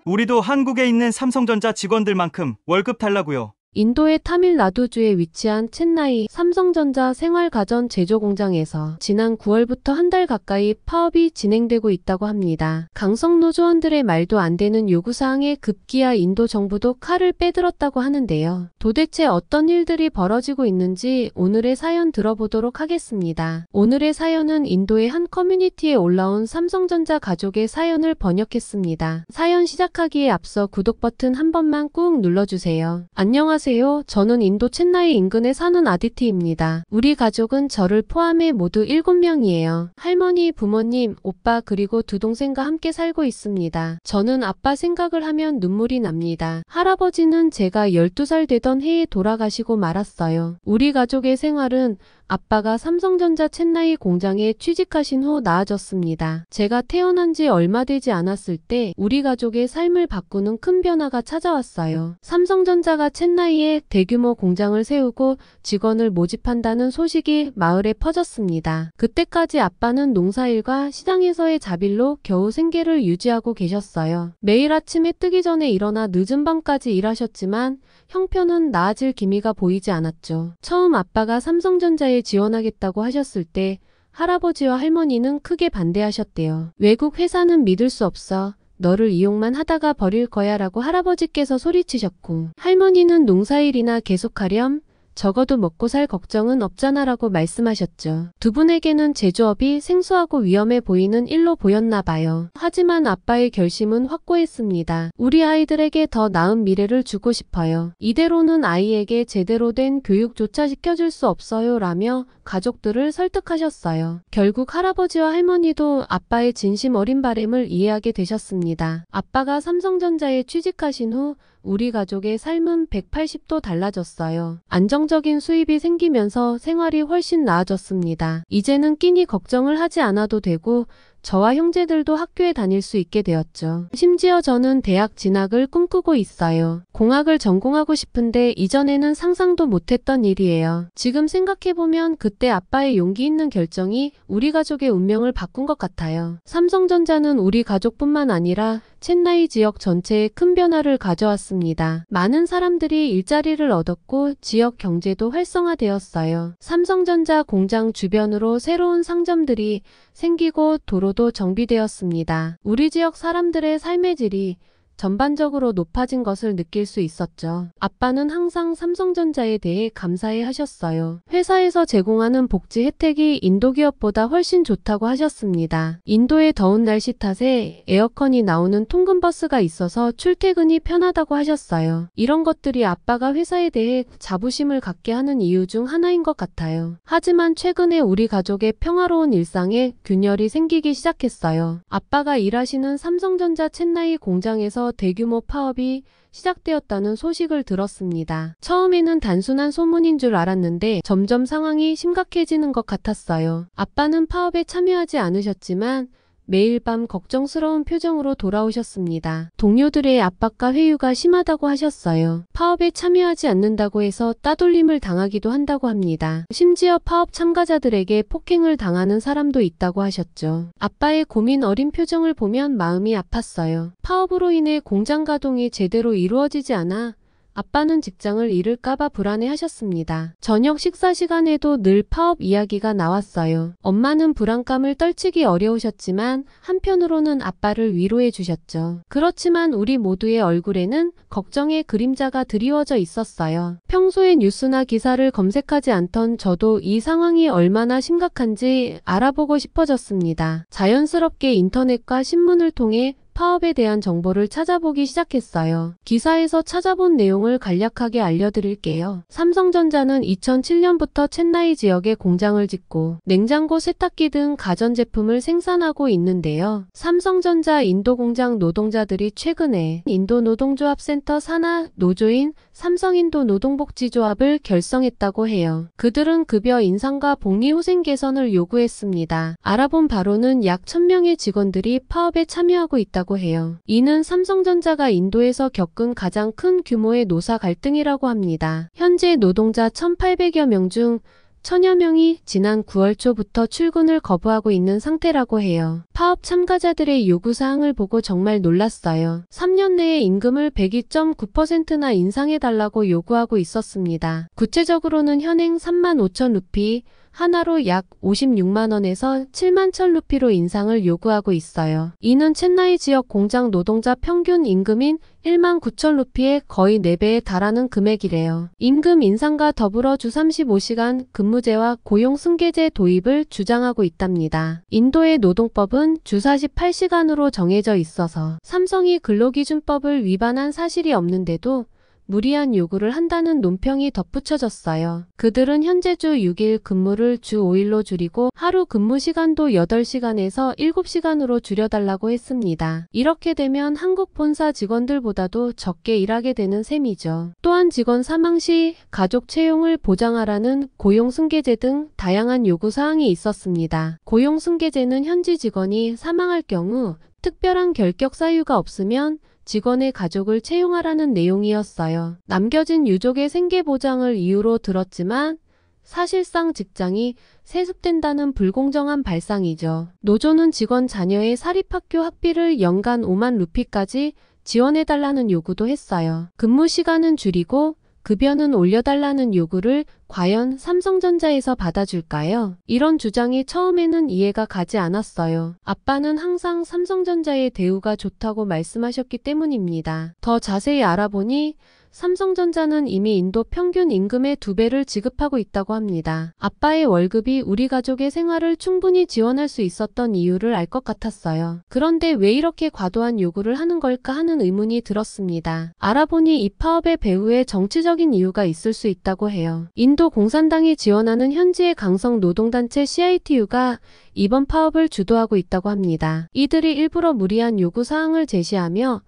우리도 한국에 있는 삼성전자 직원들만큼 월급 달라고요. 인도의 타밀나두주에 위치한 챈나이 삼성전자 생활가전 제조 공장에서 지난 9월부터 한 달 가까이 파업이 진행되고 있다고 합니다. 강성 노조원들의 말도 안 되는 요구사항에 급기야 인도 정부도 칼을 빼들었다고 하는데요. 도대체 어떤 일들이 벌어지고 있는지 오늘의 사연 들어보도록 하겠습니다. 오늘의 사연은 인도의 한 커뮤니티에 올라온 삼성전자 가족의 사연을 번역했습니다. 사연 시작하기에 앞서 구독 버튼 한 번만 꾹 눌러주세요. 안녕하세요. 저는 인도 챈나이 인근에 사는 아디티입니다. 우리 가족은 저를 포함해 모두 7명이에요. 할머니, 부모님, 오빠 그리고 두 동생과 함께 살고 있습니다. 저는 아빠 생각을 하면 눈물이 납니다. 할아버지는 제가 12살 되던 해에 돌아가시고 말았어요. 우리 가족의 생활은 아빠가 삼성전자 챈나이 공장에 취직하신 후 나아졌습니다. 제가 태어난 지 얼마 되지 않았을 때 우리 가족의 삶을 바꾸는 큰 변화가 찾아왔어요. 삼성전자가 챈나이에 대규모 공장을 세우고 직원을 모집한다는 소식이 마을에 퍼졌습니다. 그때까지 아빠는 농사일과 시장에서의 자빌로 겨우 생계를 유지하고 계셨어요. 매일 아침에 뜨기 전에 일어나 늦은 밤까지 일하셨지만 형편은 나아질 기미가 보이지 않았죠. 처음 아빠가 삼성전자에 지원하겠다고 하셨을 때 할아버지와 할머니는 크게 반대하셨대요. 외국 회사는 믿을 수 없어. 너를 이용만 하다가 버릴 거야 라고 할아버지께서 소리치셨고, 할머니는 농사일이나 계속하렴, 적어도 먹고 살 걱정은 없잖아 라고 말씀하셨죠. 두 분에게는 제조업이 생소하고 위험해 보이는 일로 보였나 봐요. 하지만 아빠의 결심은 확고했습니다. 우리 아이들에게 더 나은 미래를 주고 싶어요. 이대로는 아이에게 제대로 된 교육조차 시켜줄 수 없어요 라며 가족들을 설득하셨어요. 결국 할아버지와 할머니도 아빠의 진심 어린 바람을 이해하게 되셨습니다. 아빠가 삼성전자에 취직하신 후 우리 가족의 삶은 180도 달라졌어요. 안정적인 수입이 생기면서 생활이 훨씬 나아졌습니다. 이제는 끼니 걱정을 하지 않아도 되고 저와 형제들도 학교에 다닐 수 있게 되었죠. 심지어 저는 대학 진학을 꿈꾸고 있어요. 공학을 전공하고 싶은데 이전에는 상상도 못했던 일이에요. 지금 생각해보면 그때 아빠의 용기 있는 결정이 우리 가족의 운명을 바꾼 것 같아요. 삼성전자는 우리 가족뿐만 아니라 챈나이 지역 전체에 큰 변화를 가져왔습니다. 많은 사람들이 일자리를 얻었고 지역 경제도 활성화되었어요. 삼성전자 공장 주변으로 새로운 상점들이 생기고 도로도 정비되었습니다. 우리 지역 사람들의 삶의 질이 전반적으로 높아진 것을 느낄 수 있었죠. 아빠는 항상 삼성전자에 대해 감사해 하셨어요. 회사에서 제공하는 복지 혜택이 인도 기업보다 훨씬 좋다고 하셨습니다. 인도의 더운 날씨 탓에 에어컨이 나오는 통근버스가 있어서 출퇴근이 편하다고 하셨어요. 이런 것들이 아빠가 회사에 대해 자부심을 갖게 하는 이유 중 하나인 것 같아요. 하지만 최근에 우리 가족의 평화로운 일상에 균열이 생기기 시작했어요. 아빠가 일하시는 삼성전자 챈나이 공장에서 대규모 파업이 시작되었다는 소식을 들었습니다. 처음에는 단순한 소문인 줄 알았는데 점점 상황이 심각해지는 것 같았어요. 아빠는 파업에 참여하지 않으셨지만 매일 밤 걱정스러운 표정으로 돌아오셨습니다. 동료들의 압박과 회유가 심하다고 하셨어요. 파업에 참여하지 않는다고 해서 따돌림을 당하기도 한다고 합니다. 심지어 파업 참가자들에게 폭행을 당하는 사람도 있다고 하셨죠. 아빠의 고민 어린 표정을 보면 마음이 아팠어요. 파업으로 인해 공장 가동이 제대로 이루어지지 않아 아빠는 직장을 잃을까봐 불안해하셨습니다. 저녁 식사 시간에도 늘 파업 이야기가 나왔어요. 엄마는 불안감을 떨치기 어려우셨지만 한편으로는 아빠를 위로해 주셨죠. 그렇지만 우리 모두의 얼굴에는 걱정의 그림자가 드리워져 있었어요. 평소에 뉴스나 기사를 검색하지 않던 저도 이 상황이 얼마나 심각한지 알아보고 싶어졌습니다. 자연스럽게 인터넷과 신문을 통해 파업에 대한 정보를 찾아보기 시작했어요. 기사에서 찾아본 내용을 간략하게 알려드릴게요. 삼성전자는 2007년부터 챈나이 지역에 공장을 짓고 냉장고, 세탁기 등 가전제품을 생산하고 있는데요. 삼성전자 인도 공장 노동자들이 최근에 인도 노동조합센터 산하 노조인 삼성인도 노동복지조합을 결성했다고 해요. 그들은 급여 인상과 복리후생 개선을 요구했습니다. 알아본 바로는 약 1000명의 직원들이 파업에 참여하고 있다고 해요. 이는 삼성전자가 인도에서 겪은 가장 큰 규모의 노사 갈등이라고 합니다. 현재 노동자 1800여 명 중 천여 명이 지난 9월 초부터 출근을 거부하고 있는 상태라고 해요. 파업 참가자들의 요구사항을 보고 정말 놀랐어요. 3년 내에 임금을 102.9%나 인상해달라고 요구하고 있었습니다. 구체적으로는 현행 3만 5천 루피, 하나로 약 56만 원에서 7만 천 루피로 인상을 요구하고 있어요. 이는 첸나이 지역 공장 노동자 평균 임금인 1만 9천 루피의 거의 4배에 달하는 금액이래요. 임금 인상과 더불어 주 35시간 근무제와 고용 승계제 도입을 주장하고 있답니다. 인도의 노동법은 주 48시간으로 정해져 있어서 삼성이 근로기준법을 위반한 사실이 없는데도 무리한 요구를 한다는 논평이 덧붙여졌어요. 그들은 현재 주 6일 근무를 주 5일로 줄이고 하루 근무 시간도 8시간에서 7시간으로 줄여달라고 했습니다. 이렇게 되면 한국 본사 직원들보다도 적게 일하게 되는 셈이죠. 또한 직원 사망 시 가족 채용을 보장하라는 고용승계제 등 다양한 요구사항이 있었습니다. 고용승계제는 현지 직원이 사망할 경우 특별한 결격 사유가 없으면 직원의 가족을 채용하라는 내용이었어요. 남겨진 유족의 생계 보장을 이유로 들었지만 사실상 직장이 세습된다는 불공정한 발상이죠. 노조는 직원 자녀의 사립학교 학비를 연간 5만 루피까지 지원해달라는 요구도 했어요. 근무 시간은 줄이고 급여는 올려달라는 요구를 과연 삼성전자에서 받아줄까요? 이런 주장이 처음에는 이해가 가지 않았어요. 아빠는 항상 삼성전자의 대우가 좋다고 말씀하셨기 때문입니다. 더 자세히 알아보니 삼성전자는 이미 인도 평균 임금의 2배를 지급하고 있다고 합니다. 아빠의 월급이 우리 가족의 생활을 충분히 지원할 수 있었던 이유를 알 것 같았어요. 그런데 왜 이렇게 과도한 요구를 하는 걸까 하는 의문이 들었습니다. 알아보니 이 파업의 배후에 정치적인 이유가 있을 수 있다고 해요. 인도 공산당이 지원하는 현지의 강성 노동단체 CITU가 이번 파업을 주도하고 있다고 합니다. 이들이 일부러 무리한 요구사항을 제시하며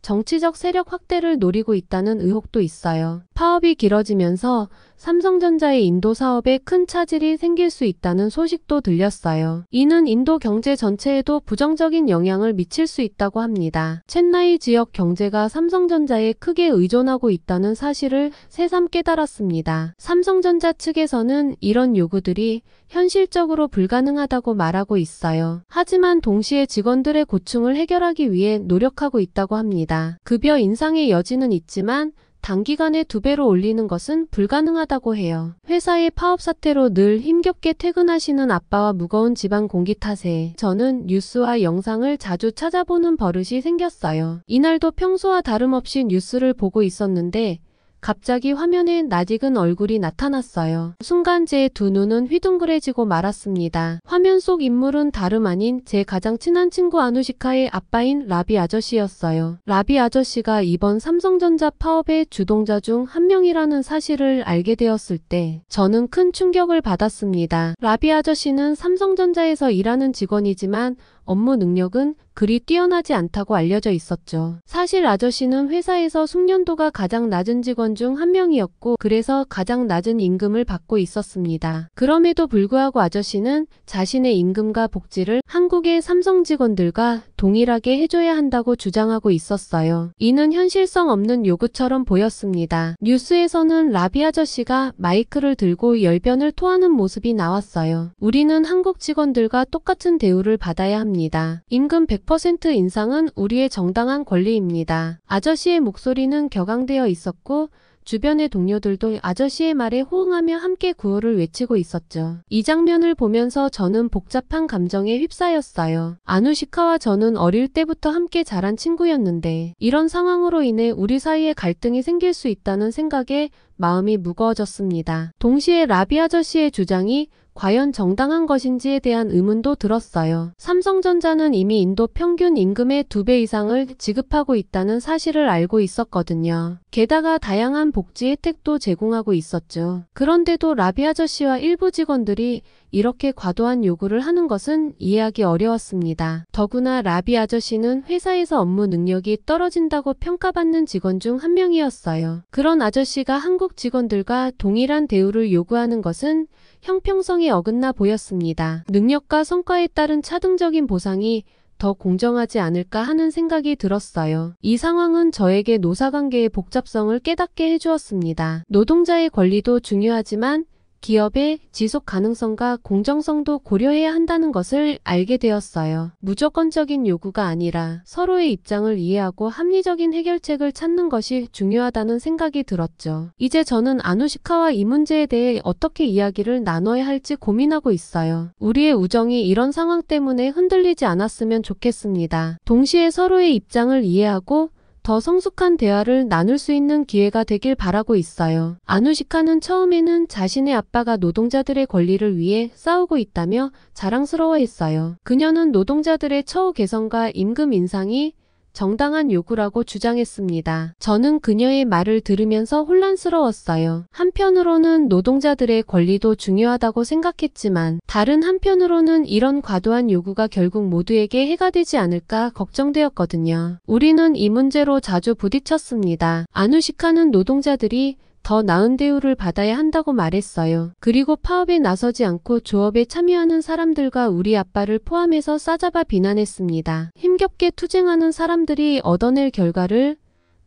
정치적 세력 확대를 노리고 있다는 의혹도 있어요. 파업이 길어지면서 삼성전자의 인도 사업에 큰 차질이 생길 수 있다는 소식도 들렸어요. 이는 인도 경제 전체에도 부정적인 영향을 미칠 수 있다고 합니다. 첸나이 지역 경제가 삼성전자에 크게 의존하고 있다는 사실을 새삼 깨달았습니다. 삼성전자 측에서는 이런 요구들이 현실적으로 불가능하다고 말하고 있어요. 하지만 동시에 직원들의 고충을 해결하기 위해 노력하고 있다고 합니다. 급여 인상의 여지는 있지만 단기간에 2배로 올리는 것은 불가능하다고 해요. 회사의 파업 사태로 늘 힘겹게 퇴근하시는 아빠와 무거운 집안 공기 탓에 저는 뉴스와 영상을 자주 찾아보는 버릇이 생겼어요. 이날도 평소와 다름없이 뉴스를 보고 있었는데 갑자기 화면에 낯익은 얼굴이 나타났어요. 순간 제 두 눈은 휘둥그레지고 말았습니다. 화면 속 인물은 다름 아닌 제 가장 친한 친구 아누시카의 아빠인 라비 아저씨였어요. 라비 아저씨가 이번 삼성전자 파업의 주동자 중 한 명이라는 사실을 알게 되었을 때 저는 큰 충격을 받았습니다. 라비 아저씨는 삼성전자에서 일하는 직원이지만 업무 능력은 그리 뛰어나지 않다고 알려져 있었죠. 사실 아저씨는 회사에서 숙련도가 가장 낮은 직원 중 한 명이었고 그래서 가장 낮은 임금을 받고 있었습니다. 그럼에도 불구하고 아저씨는 자신의 임금과 복지를 한국의 삼성 직원들과 동일하게 해줘야 한다고 주장하고 있었어요. 이는 현실성 없는 요구처럼 보였습니다. 뉴스에서는 라비 아저씨가 마이크를 들고 열변을 토하는 모습이 나왔어요. 우리는 한국 직원들과 똑같은 대우를 받아야 합니다. 임금 100% 인상은 우리의 정당한 권리입니다. 아저씨의 목소리는 격앙되어 있었고 주변의 동료들도 아저씨의 말에 호응하며 함께 구호를 외치고 있었죠. 이 장면을 보면서 저는 복잡한 감정에 휩싸였어요. 아누시카와 저는 어릴 때부터 함께 자란 친구였는데 이런 상황으로 인해 우리 사이에 갈등이 생길 수 있다는 생각에 마음이 무거워졌습니다. 동시에 라비 아저씨의 주장이 과연 정당한 것인지에 대한 의문도 들었어요. 삼성전자는 이미 인도 평균 임금의 2배 이상을 지급하고 있다는 사실을 알고 있었거든요. 게다가 다양한 복지 혜택도 제공하고 있었죠. 그런데도 라비 아저씨와 일부 직원들이 이렇게 과도한 요구를 하는 것은 이해하기 어려웠습니다. 더구나 라비 아저씨는 회사에서 업무 능력이 떨어진다고 평가받는 직원 중 한 명이었어요. 그런 아저씨가 한국 직원들과 동일한 대우를 요구하는 것은 형평성에 어긋나 보였습니다. 능력과 성과에 따른 차등적인 보상이 더 공정하지 않을까 하는 생각이 들었어요. 이 상황은 저에게 노사관계의 복잡성을 깨닫게 해주었습니다. 노동자의 권리도 중요하지만 기업의 지속 가능성과 공정성도 고려해야 한다는 것을 알게 되었어요. 무조건적인 요구가 아니라 서로의 입장을 이해하고 합리적인 해결책을 찾는 것이 중요하다는 생각이 들었죠. 이제 저는 아누시카와 이 문제에 대해 어떻게 이야기를 나눠야 할지 고민하고 있어요. 우리의 우정이 이런 상황 때문에 흔들리지 않았으면 좋겠습니다. 동시에 서로의 입장을 이해하고 더 성숙한 대화를 나눌 수 있는 기회가 되길 바라고 있어요. 아누시카는 처음에는 자신의 아빠가 노동자들의 권리를 위해 싸우고 있다며 자랑스러워했어요. 그녀는 노동자들의 처우 개선과 임금 인상이 정당한 요구라고 주장했습니다. 저는 그녀의 말을 들으면서 혼란스러웠어요. 한편으로는 노동자들의 권리도 중요하다고 생각했지만 다른 한편으로는 이런 과도한 요구가 결국 모두에게 해가 되지 않을까 걱정되었거든요. 우리는 이 문제로 자주 부딪혔습니다. 아누시카는 노동자들이 더 나은 대우를 받아야 한다고 말했어요. 그리고 파업에 나서지 않고 조업에 참여하는 사람들과 우리 아빠를 포함해서 싸잡아 비난했습니다. 힘겹게 투쟁하는 사람들이 얻어낼 결과를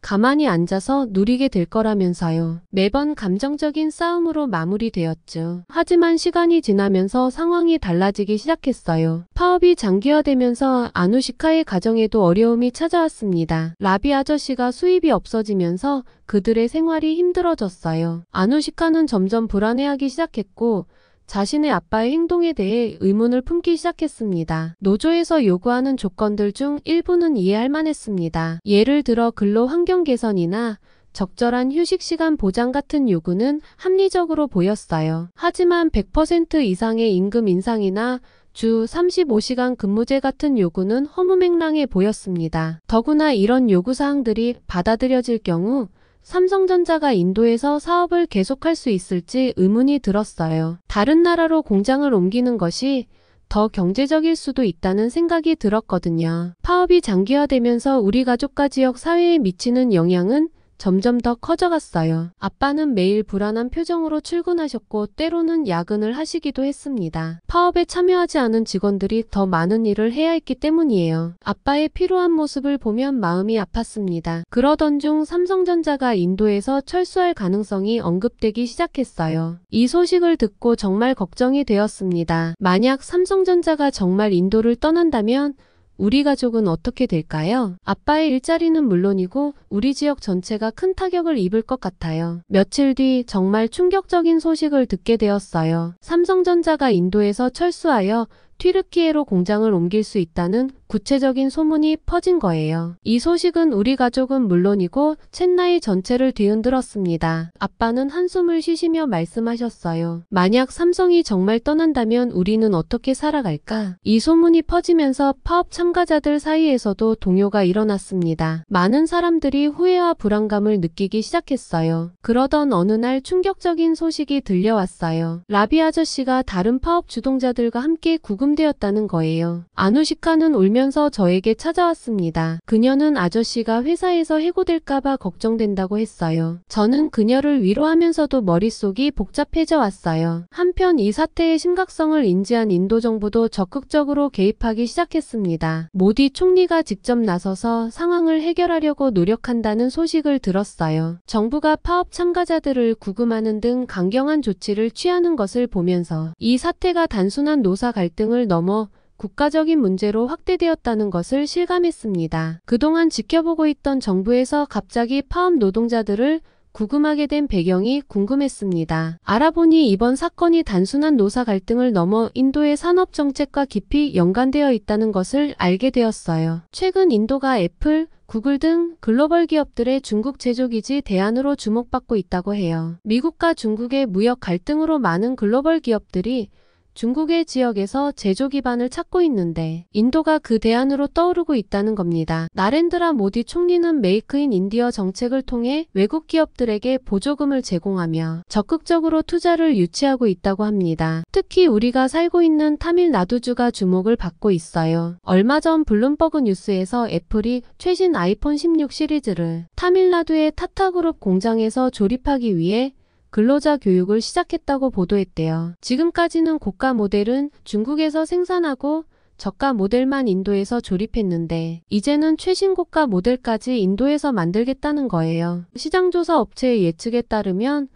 가만히 앉아서 누리게 될 거라면서요. 매번 감정적인 싸움으로 마무리되었죠. 하지만 시간이 지나면서 상황이 달라지기 시작했어요. 파업이 장기화되면서 아누시카의 가정에도 어려움이 찾아왔습니다. 라비 아저씨가 수입이 없어지면서 그들의 생활이 힘들어졌어요. 아누시카는 점점 불안해하기 시작했고 자신의 아빠의 행동에 대해 의문을 품기 시작했습니다. 노조에서 요구하는 조건들 중 일부는 이해할 만했습니다. 예를 들어 근로 환경 개선이나 적절한 휴식 시간 보장 같은 요구는 합리적으로 보였어요. 하지만 100% 이상의 임금 인상이나 주 35시간 근무제 같은 요구는 허무맹랑해 보였습니다. 더구나 이런 요구사항들이 받아들여질 경우 삼성전자가 인도에서 사업을 계속할 수 있을지 의문이 들었어요. 다른 나라로 공장을 옮기는 것이 더 경제적일 수도 있다는 생각이 들었거든요. 파업이 장기화되면서 우리 가족과 지역 사회에 미치는 영향은 점점 더 커져갔어요. 아빠는 매일 불안한 표정으로 출근하셨고 때로는 야근을 하시기도 했습니다. 파업에 참여하지 않은 직원들이 더 많은 일을 해야 했기 때문이에요. 아빠의 피로한 모습을 보면 마음이 아팠습니다. 그러던 중 삼성전자가 인도에서 철수할 가능성이 언급되기 시작했어요. 이 소식을 듣고 정말 걱정이 되었습니다. 만약 삼성전자가 정말 인도를 떠난다면 우리 가족은 어떻게 될까요? 아빠의 일자리는 물론이고 우리 지역 전체가 큰 타격을 입을 것 같아요. 며칠 뒤 정말 충격적인 소식을 듣게 되었어요. 삼성전자가 인도에서 철수하여 튀르키예로 공장을 옮길 수 있다는 구체적인 소문이 퍼진 거예요. 이 소식은 우리 가족은 물론이고 첸나이 전체를 뒤흔들었습니다. 아빠는 한숨을 쉬시며 말씀하셨어요. 만약 삼성이 정말 떠난다면 우리는 어떻게 살아갈까? 이 소문이 퍼지면서 파업 참가자들 사이에서도 동요가 일어났습니다. 많은 사람들이 후회와 불안감을 느끼기 시작했어요. 그러던 어느 날 충격적인 소식이 들려왔어요. 라비 아저씨가 다른 파업 주동자들과 함께 구금되었다는 거예요. 아누시카는 울면서 저에게 찾아왔습니다. 그녀는 아저씨가 회사에서 해고될까봐 걱정된다고 했어요. 저는 그녀를 위로하면서도 머릿속이 복잡해져 왔어요. 한편 이 사태의 심각성을 인지한 인도 정부도 적극적으로 개입하기 시작했습니다. 모디 총리가 직접 나서서 상황을 해결하려고 노력한다는 소식을 들었어요. 정부가 파업 참가자들을 구금하는 등 강경한 조치를 취하는 것을 보면서 이 사태가 단순한 노사 갈등을 넘어 국가적인 문제로 확대되었다는 것을 실감했습니다. 그동안 지켜보고 있던 정부에서 갑자기 파업 노동자들을 구금하게 된 배경이 궁금했습니다. 알아보니 이번 사건이 단순한 노사 갈등을 넘어 인도의 산업 정책과 깊이 연관되어 있다는 것을 알게 되었어요. 최근 인도가 애플, 구글 등 글로벌 기업들의 중국 제조 기지 대안으로 주목받고 있다고 해요. 미국과 중국의 무역 갈등으로 많은 글로벌 기업들이 중국의 지역에서 제조 기반을 찾고 있는데 인도가 그 대안으로 떠오르고 있다는 겁니다. 나렌드라 모디 총리는 메이크 인 인디어 정책을 통해 외국 기업들에게 보조금을 제공하며 적극적으로 투자를 유치하고 있다고 합니다. 특히 우리가 살고 있는 타밀나두주가 주목을 받고 있어요. 얼마 전 블룸버그 뉴스에서 애플이 최신 아이폰 16 시리즈를 타밀나두의 타타그룹 공장에서 조립하기 위해 근로자 교육을 시작했다고 보도했대요. 지금까지는 고가 모델은 중국에서 생산하고 저가 모델만 인도에서 조립했는데 이제는 최신 고가 모델까지 인도에서 만들겠다는 거예요. 시장조사 업체의 예측에 따르면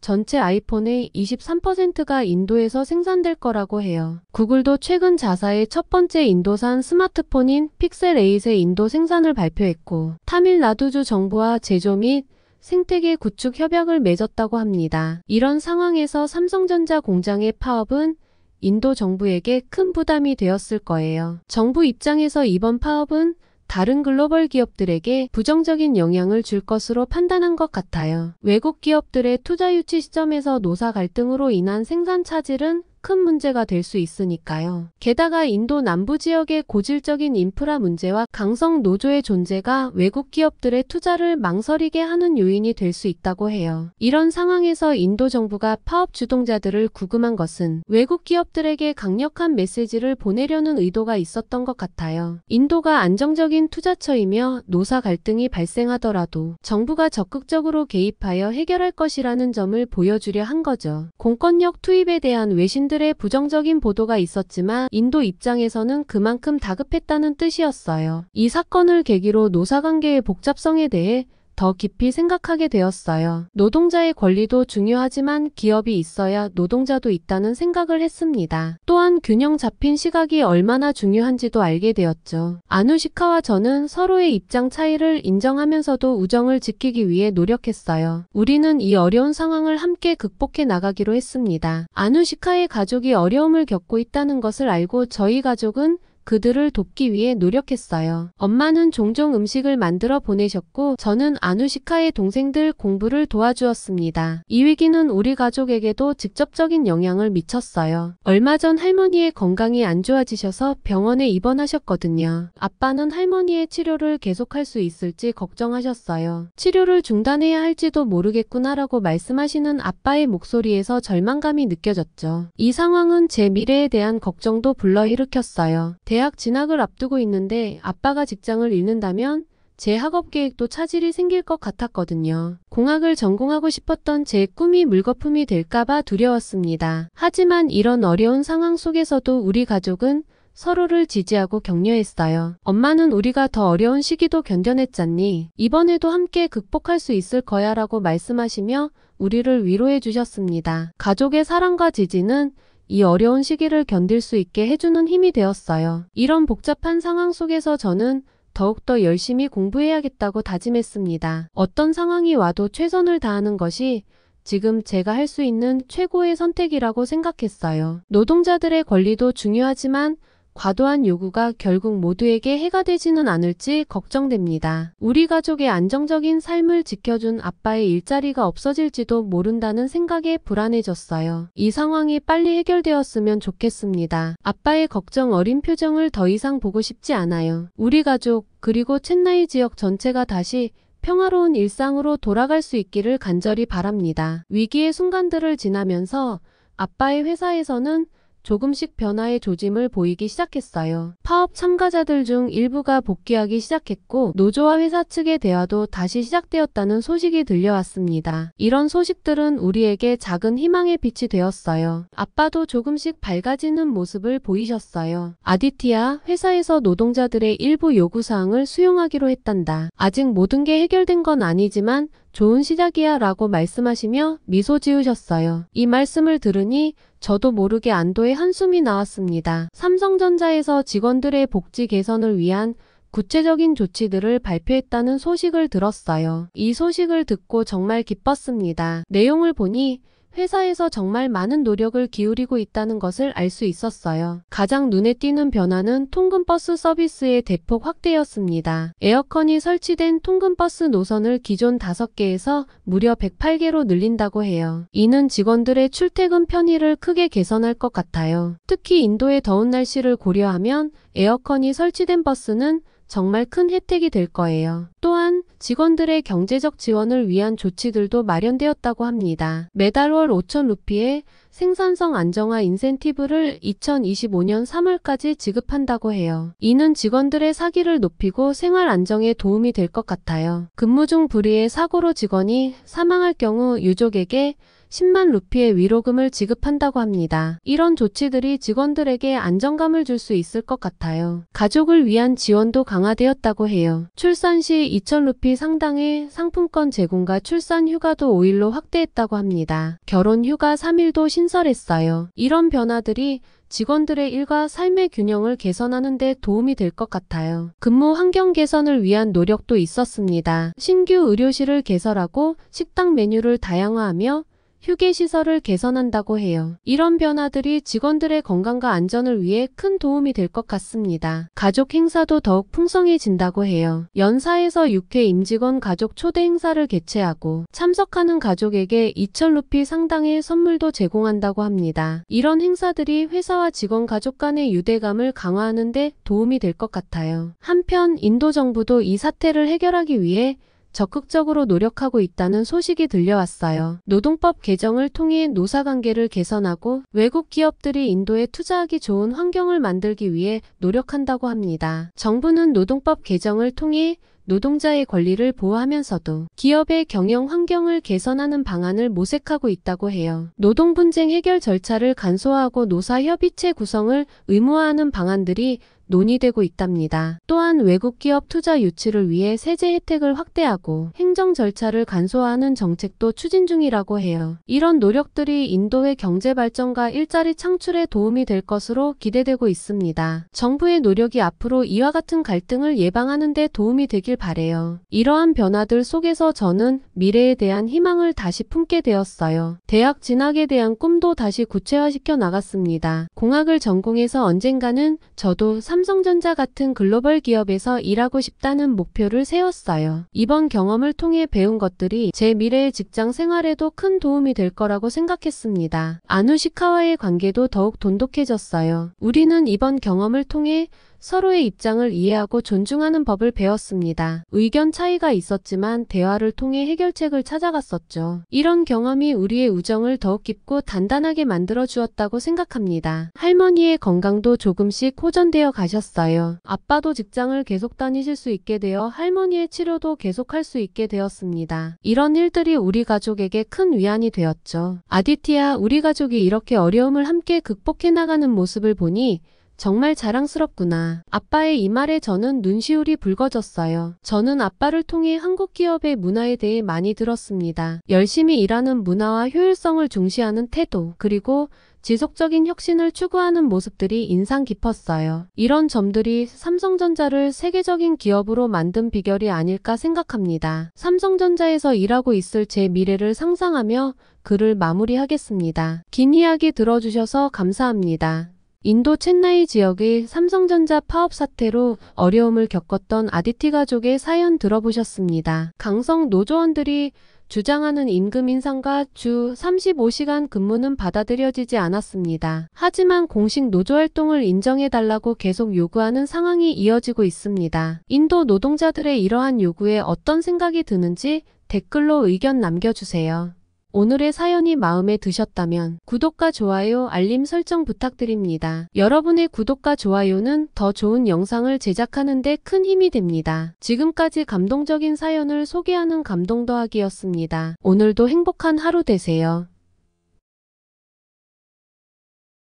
전체 아이폰의 23%가 인도에서 생산될 거라고 해요. 구글도 최근 자사의 첫 번째 인도산 스마트폰인 픽셀 8의 인도 생산을 발표했고, 타밀나두주 정부와 제조 및 생태계 구축 협약을 맺었다고 합니다. 이런 상황에서 삼성전자 공장의 파업은 인도 정부에게 큰 부담이 되었을 거예요. 정부 입장에서 이번 파업은 다른 글로벌 기업들에게 부정적인 영향을 줄 것으로 판단한 것 같아요. 외국 기업들의 투자 유치 시점에서 노사 갈등으로 인한 생산 차질은 큰 문제가 될 수 있으니까요. 게다가 인도 남부 지역의 고질적인 인프라 문제와 강성 노조의 존재가 외국 기업들의 투자를 망설이게 하는 요인이 될 수 있다고 해요. 이런 상황에서 인도 정부가 파업 주동자들을 구금한 것은 외국 기업들에게 강력한 메시지를 보내려는 의도가 있었던 것 같아요. 인도가 안정적인 투자처이며 노사 갈등이 발생하더라도 정부가 적극적으로 개입하여 해결할 것이라는 점을 보여주려 한 거죠. 공권력 투입에 대한 외신들의 부정적인 보도가 있었지만 인도 입장에서는 그만큼 다급했다는 뜻이었어요. 이 사건을 계기로 노사관계의 복잡성에 대해 더 깊이 생각하게 되었어요. 노동자의 권리도 중요하지만 기업이 있어야 노동자도 있다는 생각을 했습니다. 또한 균형 잡힌 시각이 얼마나 중요한지도 알게 되었죠. 아누시카와 저는 서로의 입장 차이를 인정하면서도 우정을 지키기 위해 노력했어요. 우리는 이 어려운 상황을 함께 극복해 나가기로 했습니다. 아누시카의 가족이 어려움을 겪고 있다는 것을 알고 저희 가족은 그들을 돕기 위해 노력했어요. 엄마는 종종 음식을 만들어 보내셨고 저는 아누시카의 동생들 공부를 도와주었습니다. 이 위기는 우리 가족에게도 직접적인 영향을 미쳤어요. 얼마 전 할머니의 건강이 안 좋아지셔서 병원에 입원하셨거든요. 아빠는 할머니의 치료를 계속할 수 있을지 걱정하셨어요. 치료를 중단해야 할지도 모르겠구나라고 말씀하시는 아빠의 목소리에서 절망감이 느껴졌죠. 이 상황은 제 미래에 대한 걱정도 불러일으켰어요. 대학 진학을 앞두고 있는데 아빠가 직장을 잃는다면 제 학업 계획도 차질이 생길 것 같았거든요. 공학을 전공하고 싶었던 제 꿈이 물거품이 될까봐 두려웠습니다. 하지만 이런 어려운 상황 속에서도 우리 가족은 서로를 지지하고 격려했어요. 엄마는 우리가 더 어려운 시기도 견뎌냈잖니. 이번에도 함께 극복할 수 있을 거야 라고 말씀하시며 우리를 위로해 주셨습니다. 가족의 사랑과 지지는 이 어려운 시기를 견딜 수 있게 해주는 힘이 되었어요. 이런 복잡한 상황 속에서 저는 더욱더 열심히 공부해야겠다고 다짐했습니다. 어떤 상황이 와도 최선을 다하는 것이 지금 제가 할 수 있는 최고의 선택이라고 생각했어요. 노동자들의 권리도 중요하지만 과도한 요구가 결국 모두에게 해가 되지는 않을지 걱정됩니다. 우리 가족의 안정적인 삶을 지켜준 아빠의 일자리가 없어질지도 모른다는 생각에 불안해졌어요. 이 상황이 빨리 해결되었으면 좋겠습니다. 아빠의 걱정 어린 표정을 더 이상 보고 싶지 않아요. 우리 가족 그리고 첸나이 지역 전체가 다시 평화로운 일상으로 돌아갈 수 있기를 간절히 바랍니다. 위기의 순간들을 지나면서 아빠의 회사에서는 조금씩 변화의 조짐을 보이기 시작했어요. 파업 참가자들 중 일부가 복귀하기 시작했고 노조와 회사 측의 대화도 다시 시작되었다는 소식이 들려왔습니다. 이런 소식들은 우리에게 작은 희망의 빛이 되었어요. 아빠도 조금씩 밝아지는 모습을 보이셨어요. 아디티야, 회사에서 노동자들의 일부 요구사항을 수용하기로 했단다. 아직 모든 게 해결된 건 아니지만 좋은 시작이야 라고 말씀하시며 미소 지으셨어요. 이 말씀을 들으니 저도 모르게 안도의 한숨이 나왔습니다. 삼성전자에서 직원들의 복지 개선을 위한 구체적인 조치들을 발표했다는 소식을 들었어요. 이 소식을 듣고 정말 기뻤습니다. 내용을 보니 회사에서 정말 많은 노력을 기울이고 있다는 것을 알 수 있었어요. 가장 눈에 띄는 변화는 통근버스 서비스의 대폭 확대였습니다. 에어컨이 설치된 통근버스 노선을 기존 5개에서 무려 108개로 늘린다고 해요. 이는 직원들의 출퇴근 편의를 크게 개선할 것 같아요. 특히 인도의 더운 날씨를 고려하면 에어컨이 설치된 버스는 정말 큰 혜택이 될 거예요. 또한 직원들의 경제적 지원을 위한 조치들도 마련되었다고 합니다. 매달 월 5천 루피의 생산성 안정화 인센티브를 2025년 3월까지 지급한다고 해요. 이는 직원들의 사기를 높이고 생활 안정에 도움이 될 것 같아요. 근무 중 불의의 사고로 직원이 사망할 경우 유족에게 10만 루피의 위로금을 지급한다고 합니다. 이런 조치들이 직원들에게 안정감을 줄 수 있을 것 같아요. 가족을 위한 지원도 강화되었다고 해요. 출산 시 2천 루피 상당의 상품권 제공과 출산 휴가도 5일로 확대했다고 합니다. 결혼 휴가 3일도 신설했어요. 이런 변화들이 직원들의 일과 삶의 균형을 개선하는 데 도움이 될 것 같아요. 근무 환경 개선을 위한 노력도 있었습니다. 신규 의료실을 개설하고 식당 메뉴를 다양화하며 휴게시설을 개선한다고 해요. 이런 변화들이 직원들의 건강과 안전을 위해 큰 도움이 될 것 같습니다. 가족 행사도 더욱 풍성해진다고 해요. 연사에서 6회 임직원 가족 초대 행사를 개최하고 참석하는 가족에게 2천 루피 상당의 선물도 제공한다고 합니다. 이런 행사들이 회사와 직원 가족 간의 유대감을 강화하는 데 도움이 될 것 같아요. 한편 인도 정부도 이 사태를 해결하기 위해 적극적으로 노력하고 있다는 소식이 들려왔어요. 노동법 개정을 통해 노사관계를 개선하고 외국 기업들이 인도에 투자하기 좋은 환경을 만들기 위해 노력한다고 합니다. 정부는 노동법 개정을 통해 노동자의 권리를 보호하면서도 기업의 경영 환경을 개선하는 방안을 모색하고 있다고 해요. 노동 분쟁 해결 절차를 간소화하고 노사 협의체 구성을 의무화하는 방안들이 논의되고 있답니다. 또한 외국 기업 투자 유치를 위해 세제 혜택을 확대하고 행정 절차를 간소화하는 정책도 추진 중이라고 해요. 이런 노력들이 인도의 경제 발전과 일자리 창출에 도움이 될 것으로 기대되고 있습니다. 정부의 노력이 앞으로 이와 같은 갈등을 예방하는 데 도움이 되길 바래요. 이러한 변화들 속에서 저는 미래에 대한 희망을 다시 품게 되었어요. 대학 진학에 대한 꿈도 다시 구체화시켜 나갔습니다. 공학을 전공해서 언젠가는 저도 삼성전자 같은 글로벌 기업에서 일하고 싶다는 목표를 세웠어요. 이번 경험을 통해 배운 것들이 제 미래의 직장 생활에도 큰 도움이 될 거라고 생각했습니다. 아누시카와의 관계도 더욱 돈독해졌어요. 우리는 이번 경험을 통해 서로의 입장을 이해하고 존중하는 법을 배웠습니다. 의견 차이가 있었지만 대화를 통해 해결책을 찾아갔었죠. 이런 경험이 우리의 우정을 더욱 깊고 단단하게 만들어 주었다고 생각합니다. 할머니의 건강도 조금씩 호전되어 가셨어요. 아빠도 직장을 계속 다니실 수 있게 되어 할머니의 치료도 계속할 수 있게 되었습니다. 이런 일들이 우리 가족에게 큰 위안이 되었죠. 아디티야, 우리 가족이 이렇게 어려움을 함께 극복해 나가는 모습을 보니 정말 자랑스럽구나. 아빠의 이 말에 저는 눈시울이 붉어졌어요. 저는 아빠를 통해 한국 기업의 문화에 대해 많이 들었습니다. 열심히 일하는 문화와 효율성을 중시하는 태도, 그리고 지속적인 혁신을 추구하는 모습들이 인상 깊었어요. 이런 점들이 삼성전자를 세계적인 기업으로 만든 비결이 아닐까 생각합니다. 삼성전자에서 일하고 있을 제 미래를 상상하며 글을 마무리하겠습니다. 긴 이야기 들어주셔서 감사합니다. 인도 첸나이 지역의 삼성전자 파업 사태로 어려움을 겪었던 아디티 가족의 사연 들어보셨습니다. 강성 노조원들이 주장하는 임금 인상과 주 35시간 근무는 받아들여지지 않았습니다. 하지만 공식 노조활동을 인정해달라고 계속 요구하는 상황이 이어지고 있습니다. 인도 노동자들의 이러한 요구에 어떤 생각이 드는지 댓글로 의견 남겨주세요. 오늘의 사연이 마음에 드셨다면 구독과 좋아요, 알림 설정 부탁드립니다. 여러분의 구독과 좋아요는 더 좋은 영상을 제작하는 데 큰 힘이 됩니다. 지금까지 감동적인 사연을 소개하는 감동 더하기였습니다. 오늘도 행복한 하루 되세요.